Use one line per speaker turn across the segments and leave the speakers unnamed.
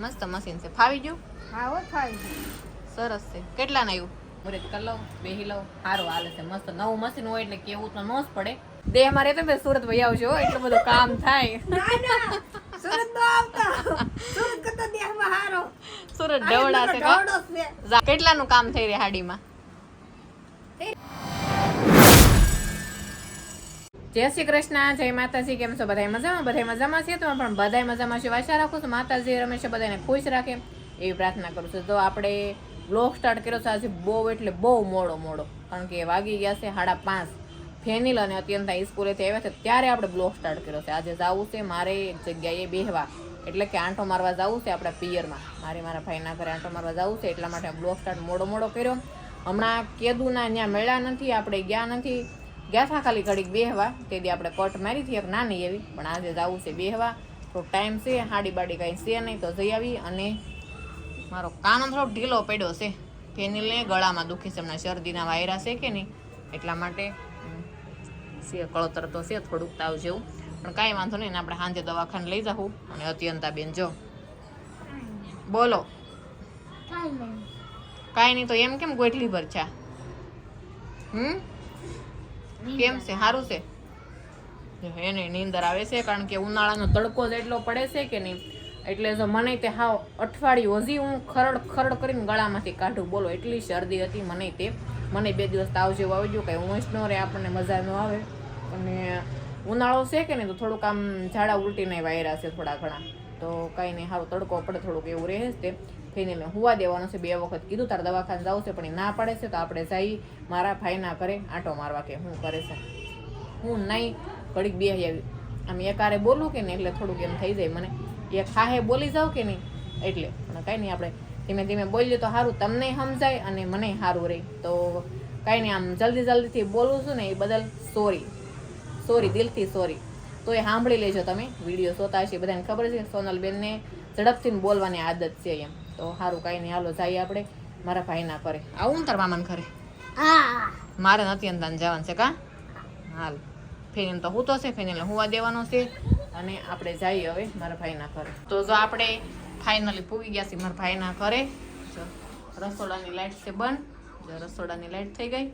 મસ્ત મશીન છે. ફાવી ગયું?
હા હો ફાવી ગયું.
સરસ છે. કેટલા ના આવ્યું? મુરત કરી લઉં, બેહી લઉં. સારું હાલે છે. મસ્ત નવું મશીન હોય એટલે કેવું તો ન જ પડે. દેહ મારે તો સુરત વહી આવજો, એટલું બધું કામ થાય.
સુરત નો આવતા. સુરત કરતા દેહમાં હારો.
સુરત ડવડા છે કા? કેટલાનું કામ થઈ રહ્યું હાડીમાં? જય શ્રી કૃષ્ણ, જય માતાજી. કેમ છો બધા મજામાં? બધા મજામાં છે. તો પણ બધા મજામાં છે. આશા રાખું છું માતાજી હંમેશા બધાને ખુશ રાખે એવી પ્રાર્થના કરું છું. તો આપણે બ્લોગ સ્ટાર્ટ કર્યો છે આજે બહુ એટલે બહુ મોડો, કારણ કે વાગી ગયા છે 5:30. ફેનિલ અને અત્યંતા સ્કૂલેથી આવ્યા છે ત્યારે આપણે બ્લોગ સ્ટાર્ટ કર્યો છે. આજે જવું છે મારે એક જગ્યાએ બેહવા, એટલે કે આંટો મારવા જવું છે આપણા પિયરમાં. મારા ભાઈના ઘરે આંટો મારવા જવું છે, એટલા માટે બ્લોગ સ્ટાર્ટ મોડો કર્યો. હમણાં કેદુના ત્યાં મળ્યા નથી, આપણે ગયા નથી. ગયા હતા ખાલી ઘડીક બેહવા, તેથી આપણે કટ મારી હતી એક નાની એવી, પણ આજે જવું છે બેહવા. તો ટાઈમ છે, હાડી બાડી કાંઈ છે નહીં, તો જઈ આવી. અને મારો કાનો થોડો ઢીલો પડ્યો છે, ફેનિલને ગળામાં દુખી છે, હમણાં શરદીના વાયરા છે કે નહીં, એટલા માટે છે કળતર તો છે થોડુંક તાવ જેવું, પણ કાંઈ વાંધો નહીં. આપણે સાંજે દવાખાને લઈ જાઉં. અને અત્યંતા બેન જો બોલો કાંઈ નહીં તો એમ કેમ ગોઠલી ભર છે? કેમ છે? સારું છે? એને નીંદર આવે છે, કારણ કે ઉનાળાનો તડકો જ એટલો પડે છે કે નહીં, એટલે જો મને તે હાવ અઠવાડિયું હજી હું ખરડ કરીને ગળામાંથી કાઢું. બોલો એટલી શરદી હતી મને તે. મને 2 દિવસ તાવ જેવું આવી ગયું, કંઈ ઊંઘ ન રહે, આપણને મજા ન આવે. અને ઉનાળો છે કે નહીં તો થોડુંક આમ ઝાડા ઉલટીના વાયરા છે થોડા ઘણા, તો કાંઈ નહીં, સારું તડકો પડે થોડુંક એવું રહે છે. તે ફેનિલને હુવા દેવાનું છે. 2 વખત કીધું તારે દવાખાને જવું છે, પણ એ ના પાડે છે. તો આપણે જઈ મારા ભાઈના ઘરે આંટો મારવા, કે શું કરે છે હું નહીં. ઘડીક બેસી આવી. આમ એકારે બોલું કે નહીં એટલે થોડુંક એમ થઈ જાય મને, એક હાહે બોલી જાવ કે નહીં એટલે. પણ કાંઈ નહીં, આપણે ધીમે ધીમે બોલીએ તો સારું, તમને સમજાય અને મને સારું રહે. તો કાંઈ નહીં, આમ જલ્દીથી બોલું છું ને એ બદલ સોરી, દિલથી સોરી. તો એ સાંભળી લેજો તમે. વિડીયો જોતા હશે, બધાને ખબર છે સોનલબેનને ઝડપથી બોલવાની આદત છે એમ. તો સારું, કાંઈ નહીં, હાલો જઈએ આપણે મારા ભાઈના ઘરે. આવું તાર મામાને ઘરે? મારે નથી અંદાન જવાનું છે કા? હાલ, ફેનિલ તો હું તો છે, ફેનિલને હુવા દેવાનો છે. અને આપણે જઈએ હવે મારા ભાઈના ઘરે. તો જો આપણે ફાઇનલી પૂગી ગયા છીએ મારા ભાઈના ઘરે. જો રસોડાની લાઈટ છે બંધ. જો રસોડાની લાઈટ થઈ ગઈ,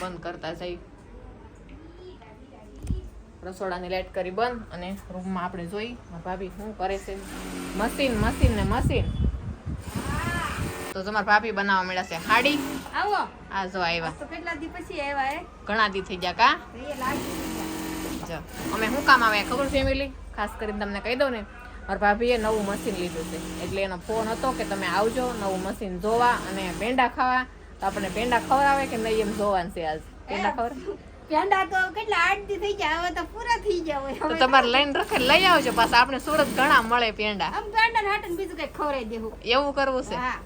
બંધ કરતા જઈ. રસોડાની લાઈટ કરી બંધ, અને રૂમમાં આપણે જોઈ મારા ભાભી શું કરે છે. મશીન. તો તમારા ભાભી બનાવવા મળ્યા છે હાડી.
આવો
આ જો આવ્યા.
તો કેટલા દી પછી આવ્યા?
ઘણા દી થઈ ગયા કા? જો અમે શું કામ આવ્યા ખબર ફેમિલી? ખાસ કરીને તમને કહી દઉં ને, મારા ભાભીએ નવું મશીન લીધું છે, એટલે એનો ફોન હતો કે તમે આવજો નવું મશીન જોવા અને પેંડા ખાવા. તો આપણે પેંડા ખવડાવે કે નહીં એમ જોવાનું છે આજ. પેંડા
પેંડા તો કેટલા 8 દી થઈ ગયા, હવે તો પૂરા થઈ ગયા હોય.
તો તમારે લઈને રખે લઈ આવજો પાછા. આપણે સુરત ઘણા મળે પેંડા.
આમ પેંડા નાટન બીજું કઈ ખવડાવી દેવું.
એવું કરવું છે?
હા,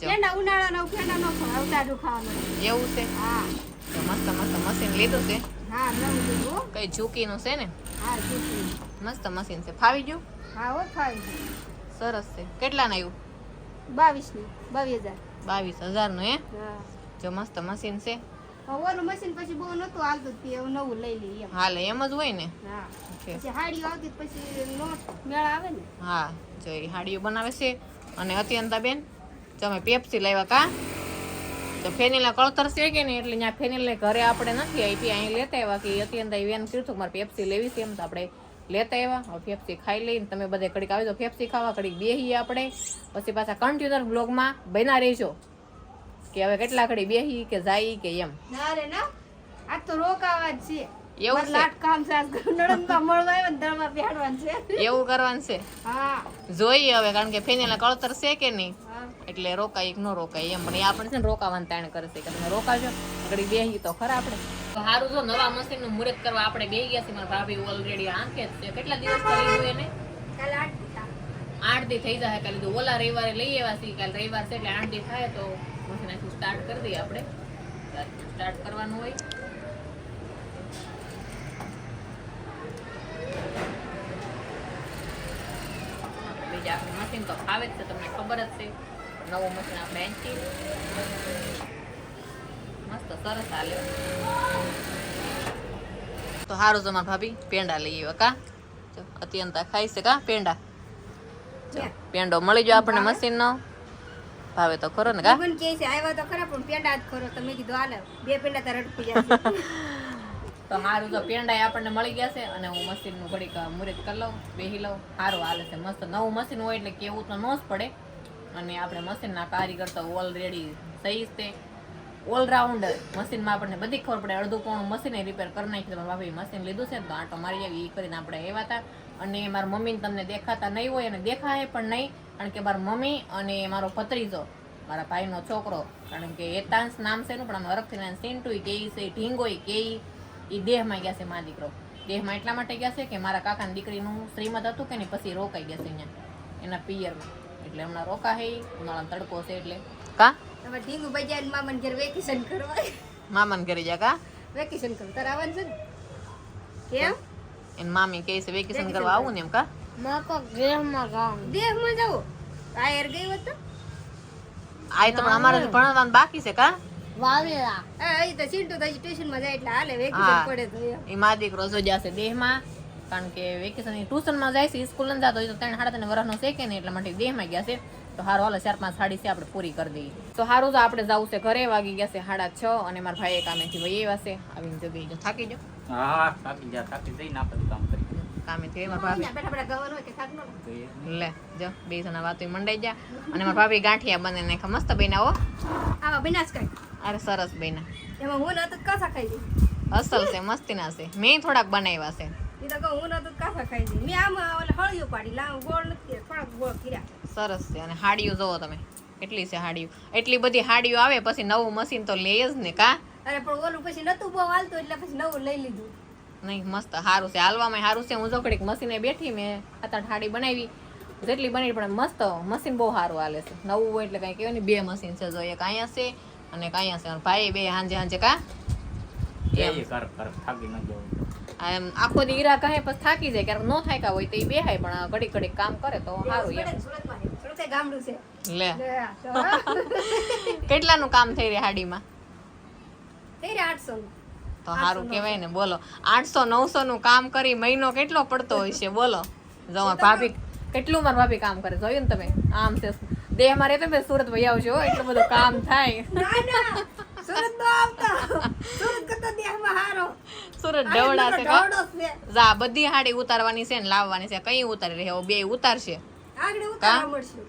પેંડા ઉનાળાના પેંડા નો ખવડાવતા ખાવાનું.
એવું છે? હા. તો મસ્ત મશીન લીધું છે.
હા, નવું લીધું.
કઈ ઝૂકીનું છે ને?
હા, ઝૂકી.
મસ્ત મશીન છે. ફાવી ગયું?
હા હો ફાવી ગયું.
સરસ છે. કેટલાનું આવ્યું?
22,000.
22,000 નું? હે?
હા.
જો મસ્ત મશીન છે.
ઓલું મશીન પછી બહુ નતું હાલતું, એવું નવું લઈ લઈએ એમ.
હાલે એમ જ હોય ને.
હા. પછી હાડીઓ આવતી પછી નોટ મેળ આવે ને.
હા, જો એ હાડીઓ બનાવે છે. અને અત્યંતા બેન તમે પેપ્સી લાવ્યા કા? તો ફેનિલના કળતર છે કે નહીં, એટલે ત્યાં ફેનિલને ઘરે આપણે નથી આવી, અહીં લેતા આવ્યા. કે અત્યંતા વેન કીધું મારે પેપ્સી લેવી છે એમ, તો આપણે લેતા આવ્યા. હવે પેપ્સી ખાઈ લઈને તમે બધા ઘડીક આવી તો પેપ્સી ખાવા, ઘડીક બેહીએ આપણે. પછી પાછા કન્ટિન્યુઅર બ્લોગમાં બના રહેજો કે હવે કેટલા ઘડી બેહી કે જાય કે એમ.
ના રે ના, આ તો રોકાવા જ છે.
એવું છે?
લાટ કામ છે, નણંદમાં મળવા આવ્યો ને દળમાં બેહાડવાનું છે.
એવું કરવાનું છે?
હા, જોઈએ
હવે, કારણ કે ફેનિલના કળતર છે કે નહીં, એટલે રોકાય કે ન રોકાય એમ. પણ એ આપણે છે ને રોકાવાનું તાણ કરશે કે તમે રોકાજો, ઘડી બેહી તો ખરા આપણે. તો સારું, જો નવા મશીનનું મુહૂર્ત કરવા આપણે બેહી ગયા છીએ. મારા ભાભી ઓલરેડી આંખે જ છે. કેટલા દિવસ કરી લીધું એને?
કાલે
8 દી થઈ જાય. કાલે લીધું, ઓલા રવિવારે લઈ આવ્યા છીએ. કાલે રવિવાર છે એટલે 8 દી થાય તો મશીન સ્ટાર્ટ કરી દઈએ આપણે. સ્ટાર્ટ કરવાનું હોય. બીજા આપણે મશીન તો ફાવે જ છે, તમને ખબર જ છે. નવું મશીન આપણે અહીંથી મસ્ત સરસ હાલે. તો સારું, તમારા ભાભી પેંડા લઈ આવ્યા કા? અત્યંતા ખાઈ છે કા પેંડા? પેંડો મળી ગયો આપણને મશીનનો ભાવે તો ખરો ને કા
જીવન કે છે આવ્યા તો ખરા પણ પેંડા જ ખરો તમે કીધું હાલે બે પેંડા તાર અટકી જશે
તો સારું તો પેંડા આપણને મળી ગયા છે અને હું મશીનનું ઘડીક મુહૂર્ત કરી લઉં બેહી લઉં સારું હાલે છે મસ્ત નવું મશીન હોય એટલે કેવું તો ન જ પડે અને આપણે મશીનના કારીગર તો ઓલરેડી સહી તે ઓલરાઉન્ડર મશીનમાં આપણને બધી ખબર પડે અડધું પોણું મશીન રિપેર કરી નાખી તો ભાભી મશીન લીધું છે તો આટો મારી આવી એ કરીને આપણે આવ્યા હતા અને મારા મમ્મીને તમને દેખાતા નહીં હોય અને દેખાય પણ નહીં કારણ કે મારા મમ્મી અને મારો ભત્રીજો મારા ભાઈનો છોકરો કારણ કે એતાંશ નામ છે એનું પણ અમે અરખથી સિન્ટુ કે છે ઢીંગોય કે એ દેહમાં ગયા છે મા દીકરો દેહમાં એટલા માટે ગયા છે કે મારા કાકાની દીકરીનું શ્રીમદ હતું કે નહીં પછી રોકાઈ ગયા છે અહીંયા એના પિયરમાં એટલે હમણાં રોકા હે ઉનાળાનો તડકો છે એટલે કા
તમે ઢીંગુ બજાર મામન ઘર વેકેશન કરવા
મામાને ઘરે જા કા
વેકેશન કરવા તાર આવવાનું છે ને કેમ
એન મામી કહે છે વેકેશન કરવા આવું ને એમ કા
માકો દેહમાં ગામ દેહમાં જાવ આયર ગઈ હોત તો
આય તો પણ અમારે તો ભણવાનું બાકી છે કા
વાવેલા એ તો સીટો તો સ્ટેશન માં જાય એટલે હાલે વેકેશન પડે તો
એ મા દીકરો જો જશે દેહમાં કારણ કે વેકેશન ટ્યુશન માં જાય છે સ્કૂલ ન જતો હોય તો 3-3.5 વર્ષનો છે કે નહીં એટલા માટે દેહમાં ગયા છે તો હારું હાલો 4-5 સાડી છે આપણે પૂરી કરી દઈએ તો હારું તો આપણે જવું છે ઘરે વાગી ગયા છે 6:30 અને મારા ભાઈ કામેથી વહી આવ્યા છે આવીને જગી જો થાકી જો
હા થાકી જઈને આપણે કામ કરી
કામેથી મારા ભાભી
બેઠા બેઠા ગવાનું હોય કે થાક ન
લે જો બે જણા વાતો મંડાઈ ગયા અને મારા ભાભી ગાંઠિયા બને નાખા મસ્ત બન્યા હો
આવા બનાસ કઈ
અરે સરસ બન્યા
એમાં હું નતો કાસા ખાઈ દઈ
અસલ છે મસ્તીના છે મેં થોડાક બનાવ્યા છે
એ તો કહું હું નતો કાસા ખાઈ દઈ મેં આમાં ઓલે હળિયો પાડી લાવ ગોળ નથી થોડાક ગોળ કર્યા
સરસ છે અને હાડીઓ જોવો તમે કેટલી છે હાડીઓ એટલી બધી હાડીઓ આવે પછી નવું મશીન તો લે જ ને કા
અરે પણ ઓલું પછી નતું બહુ હાલતું એટલે પછી નવું લઈ લીધું
નહીં મસ્ત સારું છે હાલવામાં સારું છે હું જો ઘડીક મશીને બેઠી મેં 7-8 હાડી બનાવી જેટલી બની પણ મસ્ત મશીન બહુ સારું હાલે છે નવું હોય એટલે કાંઈ કહેવાય ને બે મશીન છે જો એક અહીંયા છે અને એક અહીંયા છે અને ભાઈ બે હાંજે કા
થાકી ન જવું
એમ આખો દી ઈરા કહે પછી થાકી જાય ક્યારેક ન થાક્યા હોય તો એ બેહાય પણ ઘડીક ઘડીક કામ કરે તો સારું એમ
સુરતમાં સુરતે ગામડું છે
લે
થઈ
કેટલાનું કામ થઈ રહ્યા હાડીમાં
રહ્યા 800
તો સારું કહેવાય ને બોલો 800-900 નું કામ કરી મહિનો કેટલો પડતો હોય છે બોલો જો ભાભી કેટલું મારા ભાભી કામ કરે જોયું ને તમે આમ છે દેહ મારે તો સુરત વહી આવજો એટલું બધું કામ થાય
સુરત નો આવતા સુરત કરતા દેહમાં હારો
સુરત ઢવડા છે કા જા બધી હાડી ઉતારવાની છે ને લાવવાની છે કઈ ઉતારી રહે બે ઉતારશે
આગળ ઉતારવા મળશે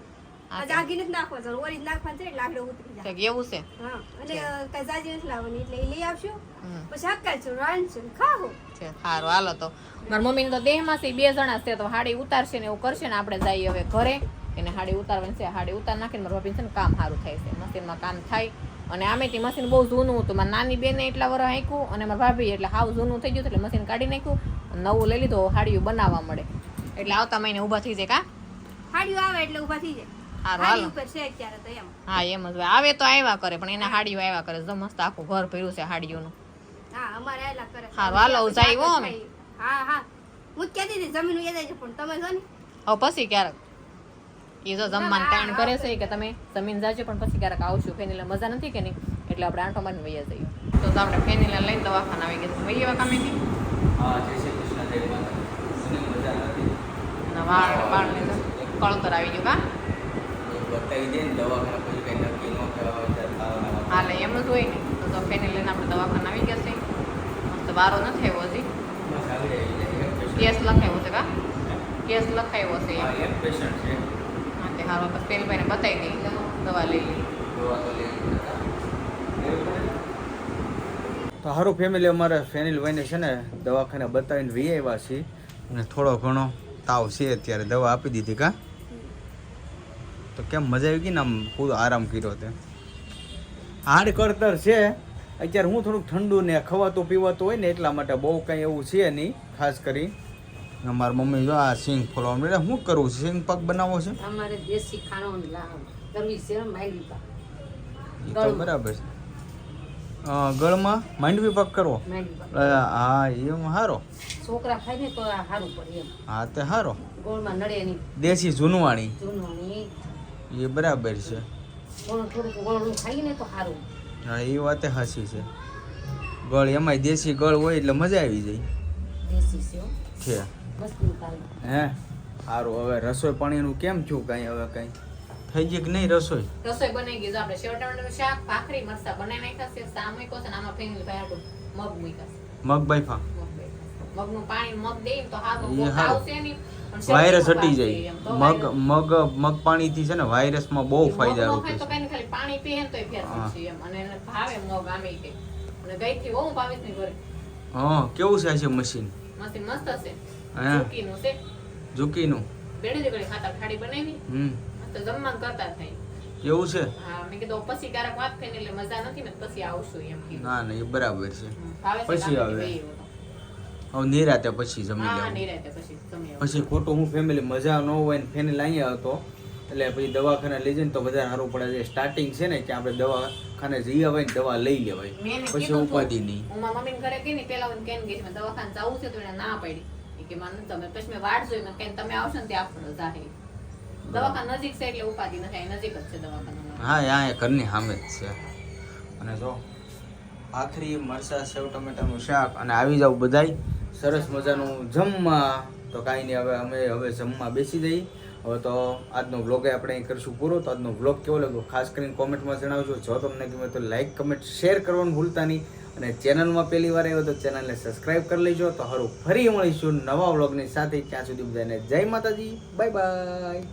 આજ આગી નથી નાખવા છે ઓરી નાખવા છે એટલે આગળ ઉતરી જાય
એવું છે
હા અને કઈ જાજી નથી લાવવાની એટલે એ લઈ આવશો પછી હકાય રાંધશો ખાઓ
છે સારું હાલો તો મારા મમ્મી તો દેહમાં છે 2 જણા છે તો હાડી ઉતારશે ને એવું કરશે ને આપણે જઈએ હવે ઘરે એને હાડી ઉતારવાની છે હાડી ઉતાર નાખીને મારા ભાભી છે ને કામ સારું થાય છે મશીનમાં કામ થાય અને આમેથી મશીન બહુ જૂનું હતું મારી નાની બેને એટલા વર્ષ હાંક્યું અને મારા ભાભી એટલે હાવ જૂનું થઈ ગયું એટલે મશીન કાઢી નાખ્યું નવું લઈ લીધું હાડીઓ બનાવવા મળે એટલે આવતા મહિને ઊભા થઈ જાય કા
હાડીઓ આવે એટલે ઊભા થઈ જાય
સારું હાલો
ઉપર છે અત્યારે તો એમ
હા એમ જ આવે તો આવ્યા કરે પણ એના હાડીઓ આવ્યા કરે જો મસ્ત આખું ઘર ભર્યું છે હાડીઓનું
હા અમારે આયલા કરે
સારું હાલો જાય હો અમે
હા હા હું જ કહેતી હતી જમીન યાદ છે પણ તમે જો ને
હવે પછી ક્યારેક એ જો જમવાનું ટાઈમ કરે છે કે તમે જમીન જાજો પણ પછી ક્યારેક આવશું ફેનીલા મજા નથી કે નહીં એટલે આપણે આંટો મારીને વૈયા જઈએ તો આપણે ફેનીલા લઈને દવાખાના આવી ગયા વૈયા એવા કામેથી
હા જય શ્રી કૃષ્ણ જય માતા સુનિલ મજા નથી
અને વાળ બાળને કળતર આવી ગયું કા
બતાવી દે ને દવાખાના પછી કઈ નક્કી ન કરાવવા
હાલે એમ જ હોય ને તો ફેની લઈને આપણે દવાખાના આવી ગયા છે મસ્ત વારો નથી આવ્યો હજી
બસ આવી જાય
કેસ લખાયો છે કા કેસ લખાયો છે
એક પેશન્ટ છે
હા તે હારો બસ પેલી ભાઈને બતાવી દઈ દવા લઈ લઈ
દવા તો લઈ
તો સારું ફેમિલી અમારે ફેનિલ ભાઈને છે ને દવાખાને બતાવીને વી આવ્યા છીએ અને થોડો ઘણો તાવ છે અત્યારે દવા આપી દીધી કા તો કેમ મજા આવી ગઈ ને આમ પૂરો આરામ કર્યો તે હાડ કરતર છે અત્યારે હું થોડુંક ઠંડુ ને ખવાતું પીવાતું હોય ને એટલા માટે બહુ કંઈ એવું છે નહીં ખાસ કરી મારા મમ્મી જો આ સિંગ ફોલવાનું એટલે શું કરવું છે સિંગ પગ બનાવવો છે
અમારે દેશી ખાણો કરવી છે માંડવી પાક
એ તો બરાબર છે ગળમાં માંડવી પગ કરવો
માંડવી પાક
હા એમ સારો
છોકરા ખાય ને તો આ સારું પડે એમ
હા તે સારો
ગોળમાં નડે નહીં
દેશી જૂનવાણી
જૂનવાણી
એ બરાબર છે
થોડું થોડુંક ગોળનું ખાઈએ ને તો સારું
હા એ વાતે હાસી છે ગળ એમાંય દેશી ગળ હોય એટલે મજા આવી જાય
દેશી છે હો.
છે
મસ્ત નિકાલ
હે સારું, હવે રસોઈ પાણીનું કેમ થયું કાંઈ હવે કાંઈ થઈ ગઈ કે નહીં રસોઈ?
રસોઈ બની ગઈ. જો આપણે સેવ ટમેટાનું શાક, ભાખરી, મરચાં બનાવી નાખ્યા છે. સા મૂક્યો છે ને આમાં ફેમિલી ભાઈ હાટું મગ મૂક્યા છે.
મગ બાફા
મગનું પાણી મગ દઈએ ને તો હારું
એ
કોક
હારું.
આવશે નહીં. પણ સેવ
વાયરસ
ટમેટા
હટી
ભાખરી
જાય.
એમ તો
મગ પાણીથી છે ને વાયરસમાં બહુ ફાયદારૂપ
મગનો ખાય તો
છે.
કાંઈ નહીં, ખાલી પાણી પીએ ને તોય ફેર
હા.
થશે એમ. અને એને ભાવે મગ આમે કે. અને ગઈથી બહુ ભાવેશની ઘરે.
હા, કેવું છે આ છે મશીન?
મસ્તી મસ્ત છે.
હા.
ચૂકીનું છે.
ઝુકીનું?
બેડી દીકરી ખાતા ખાડી બનાવી. મસ્ત જમવાનું કરતા થાય.
એવું છે?
હા, મેં કીધું પછી ક્યારેક વાત થઈને એટલે મજા નથી ને પછી આવશું એમ કીધું.
ના ના, એ બરાબર છે.
ભાવેશ
પછી
કામેથી
આવે.
ગઈ હતો.
હવે નિરાતે પછી જમી
હા,
લેવું.
નિરાંતે પછી જમી આવશું.
પછી ખોટું હું ફેમિલી મજા ન હોય ને ફેમિલી અહીંયા હતો એટલે પછી દવાખાને લઈ જઈને તો વધારે સારું પડે છે. સ્ટાર્ટિંગ છે ને કે આપણે દવાખાને જઈ આવે ને દવા લઈ લેવાય,
મેં એને
પછી
કીધું
ઉપાધિ
હતું.
નહીં.
હું મારા મમ્મીને ઘરે ગઈ ને પેલા હું કેમ ગઈ છે, મેં દવાખાને જવું છે તો એને ના પાડી. ઈ કે મને તમે પછી મેં વાટ જોઈ, મેં કઈ તમે આવશો ને તે આપણો જાહે. દવાખાના નજીક છે એટલે ઉપાધિ નથી, અહીં નજીક જ છે દવાખાના.
હા, અહીંયા ઘરની સામે જ છે. અને જો ભાખરી, મરચાં, સેવ ટમેટાનું શાક અને આવી જાવ બધાય સરસ મજાનું જમવા. તો કાંઈ નહીં, હવે જમવા બેસી જઈએ. હવે તો આજનો વ્લોગ આપણે અહીં કરીશું પૂરો. તો આજનો વ્લોગ કેવો લાગ્યો ખાસ કરીને કોમેન્ટમાં જણાવજો. જો તમને ગમે તો લાઈક, કમેન્ટ, શેર કરવાનું ભૂલતા નહીં. અને ચેનલમાં પહેલી વાર આવ્યો તો ચેનલને સબસ્ક્રાઈબ કરી લેજો. તો હારું ફરી મળીશું નવા વ્લોગની સાથે. ત્યાં સુધી બધાને જય માતાજી, બાય બાય.